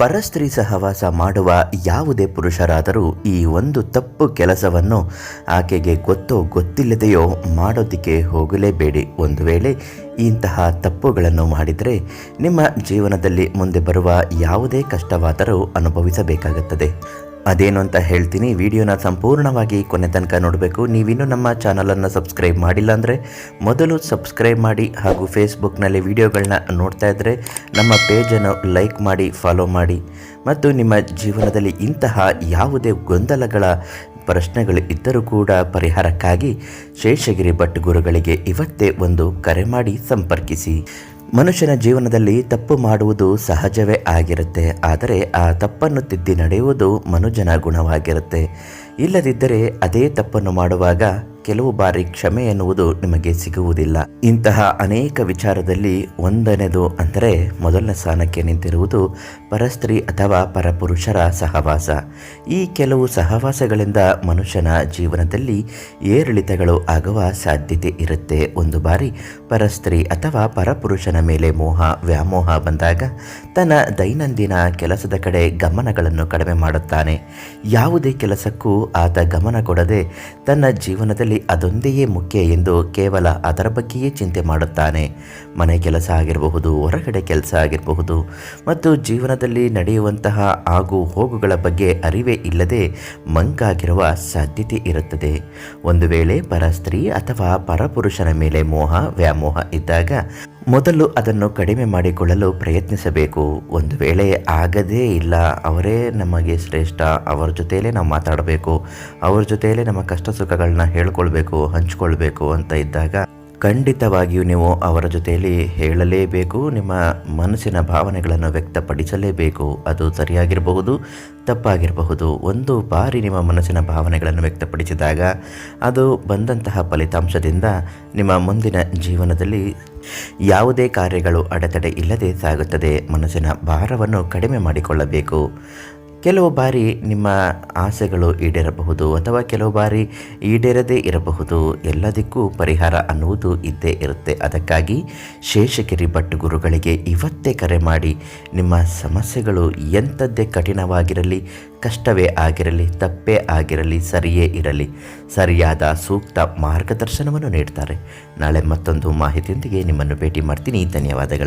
ಪರಸ್ತ್ರೀ ಸಹವಾಸ ಮಾಡುವ ಯಾವುದೇ ಪುರುಷರಾದರೂ ಈ ಒಂದು ತಪ್ಪು ಕೆಲಸವನ್ನು ಆಕೆಗೆ ಗೊತ್ತೋ ಗೊತ್ತಿಲ್ಲದೆಯೋ ಮಾಡೋದಕ್ಕೆ ಹೋಗಲೇಬೇಡಿ. ಒಂದು ವೇಳೆ ಇಂತಹ ತಪ್ಪುಗಳನ್ನು ಮಾಡಿದರೆ ನಿಮ್ಮ ಜೀವನದಲ್ಲಿ ಮುಂದೆ ಬರುವ ಯಾವುದೇ ಕಷ್ಟವಾದರೂ ಅನುಭವಿಸಬೇಕಾಗುತ್ತದೆ. ಅದೇನು ಅಂತ ಹೇಳ್ತೀನಿ. ವಿಡಿಯೋನ ಸಂಪೂರ್ಣವಾಗಿ ಕೊನೆ ತನಕ ನೋಡಬೇಕು. ನೀವಿನ್ನೂ ನಮ್ಮ ಚಾನಲನ್ನು ಸಬ್ಸ್ಕ್ರೈಬ್ ಮಾಡಿಲ್ಲ ಅಂದರೆ ಮೊದಲು ಸಬ್ಸ್ಕ್ರೈಬ್ ಮಾಡಿ, ಹಾಗೂ ಫೇಸ್ಬುಕ್ನಲ್ಲಿ ವಿಡಿಯೋಗಳನ್ನ ನೋಡ್ತಾ ಇದ್ದರೆ ನಮ್ಮ ಪೇಜನ್ನು ಲೈಕ್ ಮಾಡಿ, ಫಾಲೋ ಮಾಡಿ. ಮತ್ತು ನಿಮ್ಮ ಜೀವನದಲ್ಲಿ ಇಂತಹ ಯಾವುದೇ ಗೊಂದಲಗಳ ಪ್ರಶ್ನೆಗಳು ಇದ್ದರೂ ಕೂಡ ಪರಿಹಾರಕ್ಕಾಗಿ ಶೇಷಗಿರಿ ಭಟ್ ಗುರುಗಳಿಗೆ ಇವತ್ತೇ ಒಂದು ಕರೆ ಮಾಡಿ ಸಂಪರ್ಕಿಸಿ. ಮನುಷ್ಯನ ಜೀವನದಲ್ಲಿ ತಪ್ಪು ಮಾಡುವುದು ಸಹಜವೇ ಆಗಿರುತ್ತೆ, ಆದರೆ ಆ ತಪ್ಪನ್ನು ತಿದ್ದಿ ನಡೆಯುವುದು ಮನುಜನ ಗುಣವಾಗಿರುತ್ತೆ. ಇಲ್ಲದಿದ್ದರೆ ಅದೇ ತಪ್ಪನ್ನು ಮಾಡುವಾಗ ಕೆಲವು ಬಾರಿ ಕ್ಷಮೆ ಎನ್ನುವುದು ನಿಮಗೆ ಸಿಗುವುದಿಲ್ಲ. ಇಂತಹ ಅನೇಕ ವಿಚಾರದಲ್ಲಿ ಒಂದನೇದು ಅಂದರೆ ಮೊದಲನೇ ಸ್ಥಾನಕ್ಕೆ ನಿಂತಿರುವುದು ಪರಸ್ತ್ರೀ ಅಥವಾ ಪರಪುರುಷರ ಸಹವಾಸ. ಈ ಕೆಲವು ಸಹವಾಸಗಳಿಂದ ಮನುಷ್ಯನ ಜೀವನದಲ್ಲಿ ಏರಿಳಿತಗಳು ಆಗುವ ಸಾಧ್ಯತೆ ಇರುತ್ತೆ. ಒಂದು ಬಾರಿ ಪರಸ್ತ್ರೀ ಅಥವಾ ಪರಪುರುಷನ ಮೇಲೆ ಮೋಹ ವ್ಯಾಮೋಹ ಬಂದಾಗ ತನ್ನ ದೈನಂದಿನ ಕೆಲಸದ ಕಡೆ ಗಮನಗಳನ್ನು ಕಡಿಮೆ ಮಾಡುತ್ತಾನೆ. ಯಾವುದೇ ಕೆಲಸಕ್ಕೂ ಆತ ಗಮನ ಕೊಡದೆ ತನ್ನ ಜೀವನದಲ್ಲಿ ಅದೊಂದೇ ಮುಖ್ಯ ಎಂದು ಕೇವಲ ಅದರ ಬಗ್ಗೆಯೇ ಚಿಂತೆ ಮಾಡುತ್ತಾನೆ. ಮನೆ ಕೆಲಸ ಆಗಿರಬಹುದು, ಹೊರಗಡೆ ಕೆಲಸ ಆಗಿರಬಹುದು, ಮತ್ತು ಜೀವನದಲ್ಲಿ ನಡೆಯುವಂತಹ ಆಗು ಹೋಗುಗಳ ಬಗ್ಗೆ ಅರಿವೇ ಇಲ್ಲದೆ ಮಂಕಾಗಿರುವ ಸಾಧ್ಯತೆ ಇರುತ್ತದೆ. ಒಂದು ವೇಳೆ ಪರಸ್ತ್ರೀ ಅಥವಾ ಪರಪುರುಷನ ಮೇಲೆ ಮೋಹ ವ್ಯಾಮೋಹ ಇದ್ದಾಗ ಮೊದಲು ಅದನ್ನು ಕಡಿಮೆ ಮಾಡಿಕೊಳ್ಳಲು ಪ್ರಯತ್ನಿಸಬೇಕು. ಒಂದು ವೇಳೆ ಆಗದೇ ಇಲ್ಲ, ಅವರೇ ನಮಗೆ ಶ್ರೇಷ್ಠ, ಅವರ ಜೊತೆಯಲ್ಲೇ ನಾವು ಮಾತಾಡಬೇಕು, ಅವ್ರ ಜೊತೆಯಲ್ಲೇ ನಮ್ಮ ಕಷ್ಟ ಸುಖಗಳನ್ನ ಹೇಳ್ಕೊಳ್ಬೇಕು, ಹಂಚ್ಕೊಳ್ಬೇಕು ಅಂತ ಇದ್ದಾಗ ಖಂಡಿತವಾಗಿಯೂ ನೀವು ಅವರ ಜೊತೆಯಲ್ಲಿ ಹೇಳಲೇಬೇಕು. ನಿಮ್ಮ ಮನಸ್ಸಿನ ಭಾವನೆಗಳನ್ನು ವ್ಯಕ್ತಪಡಿಸಲೇಬೇಕು. ಅದು ಸರಿಯಾಗಿರಬಹುದು, ತಪ್ಪಾಗಿರಬಹುದು. ಒಂದು ಬಾರಿ ನಿಮ್ಮ ಮನಸ್ಸಿನ ಭಾವನೆಗಳನ್ನು ವ್ಯಕ್ತಪಡಿಸಿದಾಗ ಅದು ಬಂದಂತಹ ಫಲಿತಾಂಶದಿಂದ ನಿಮ್ಮ ಮುಂದಿನ ಜೀವನದಲ್ಲಿ ಯಾವುದೇ ಕಾರ್ಯಗಳು ಅಡೆತಡೆ ಇಲ್ಲದೆ ಸಾಗುತ್ತದೆ. ಮನಸ್ಸಿನ ಭಾರವನ್ನು ಕಡಿಮೆ ಮಾಡಿಕೊಳ್ಳಬೇಕು. ಕೆಲವು ಬಾರಿ ನಿಮ್ಮ ಆಸೆಗಳು ಈಡೇರಬಹುದು, ಅಥವಾ ಕೆಲವು ಬಾರಿ ಈಡೇರದೇ ಇರಬಹುದು. ಎಲ್ಲದಕ್ಕೂ ಪರಿಹಾರ ಅನ್ನುವುದು ಇದ್ದೇ ಇರುತ್ತೆ. ಅದಕ್ಕಾಗಿ ಶೇಷಗಿರಿ ಭಟ್ ಗುರುಗಳಿಗೆ ಇವತ್ತೇ ಕರೆ ಮಾಡಿ ನಿಮ್ಮ ಸಮಸ್ಯೆಗಳು ಎಂಥದ್ದೇ ಕಠಿಣವಾಗಿರಲಿ, ಕಷ್ಟವೇ ಆಗಿರಲಿ, ತಪ್ಪೇ ಆಗಿರಲಿ, ಸರಿಯೇ ಇರಲಿ, ಸರಿಯಾದ ಸೂಕ್ತ ಮಾರ್ಗದರ್ಶನವನ್ನು ನೀಡ್ತಾರೆ. ನಾಳೆ ಮತ್ತೊಂದು ಮಾಹಿತಿಯೊಂದಿಗೆ ನಿಮ್ಮನ್ನು ಭೇಟಿ ಮಾಡ್ತೀನಿ. ಧನ್ಯವಾದಗಳು.